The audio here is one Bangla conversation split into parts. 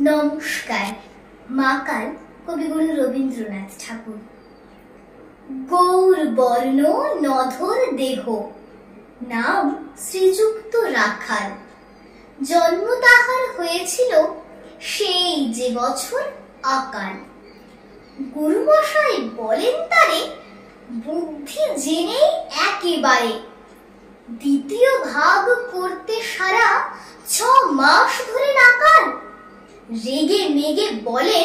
নমস্কার। মাকাল কবিগুরু রবীন্দ্রনাথ ঠাকুর। গৌর বর্ণ নধর দেহ, নাম শ্রীযুক্ত রাখাল। জন্ম তাহার হয়েছিল সেই যে বছর আকাল। গুরুমশাই বলেন তারে বুদ্ধি জেনেই একেবারে, দ্বিতীয় ভাগ করতে সারা 6 মাস ধরে নাকাল। রেগে মেগে বলে,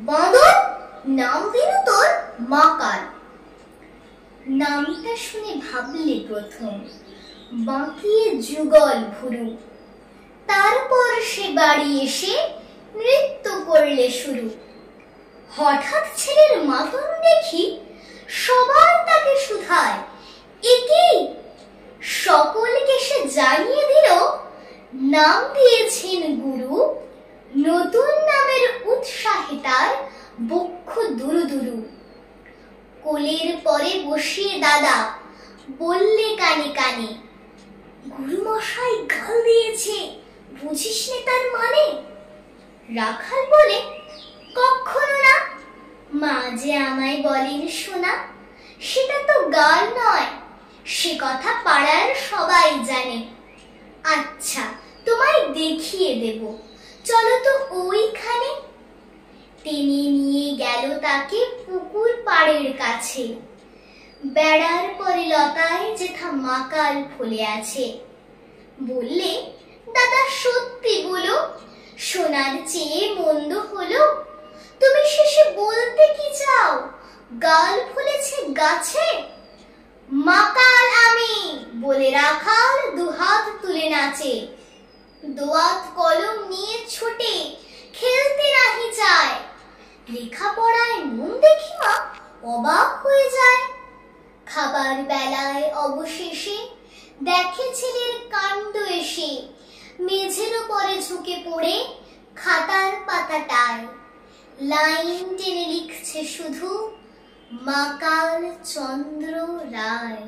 বাঁদর, নাম দিল তোর মাকাল। নামটা শুনে ভাবলে প্রথম, বাঁকিয়ে যুগল ভুরু। তারপর সে বাড়ি এসে নৃত্য করলে শুরু। হঠাৎ ছেলের মাতন দেখি সবাই তাকে শুধায়, একি? সকলকে সে জানিয়ে দিল, নাম দিয়েছেন গুরু। নতুন নামের উৎসাহে তার বক্ষ দুরু দুরু। কোলের পরে বসিয়ে দাদা বললে কানে কানে, গুরুমশাই গাল দিয়েছে, বুঝিস নে তার মানে? রাখাল বলে, কখনো না, মা যে আমায় বলেন শোনা, সেটা তো গাল নয়, সে কথা পাড়ার সবাই জানে। আচ্ছা, তোমায় দেখিয়ে দেব, চলো তো ওইখানে। টেনে নিয়ে গেল তাকে পুকুর পাড়ের কাছে। বেড়ার পরে লতায় যেথা মাকাল ফলে আছে। বললে, দাদা সত্যি বলো, সোনার চেয়ে মন্দ হলো? তুমি শেষে বলতে কি চাও, গাল ফলেছে গাছে? মাকাল আমি বলে রাখাল দুহাত তুলে নাচে। দোয়াত কলম নিয়ে ছোটে, খেলতে নাহি চায়। লেখাপড়ায় মন দেখি মা অবাক হয়ে যায়। খাবার বেলায় অবশেষে দেখে ছেলের কাণ্ড এসে। মেঝের উপরে ঝুঁকে পড়ে খাতার পাতাটায় লাইন টেনে লিখছে শুধু, মাকাল চন্দ্র রায়।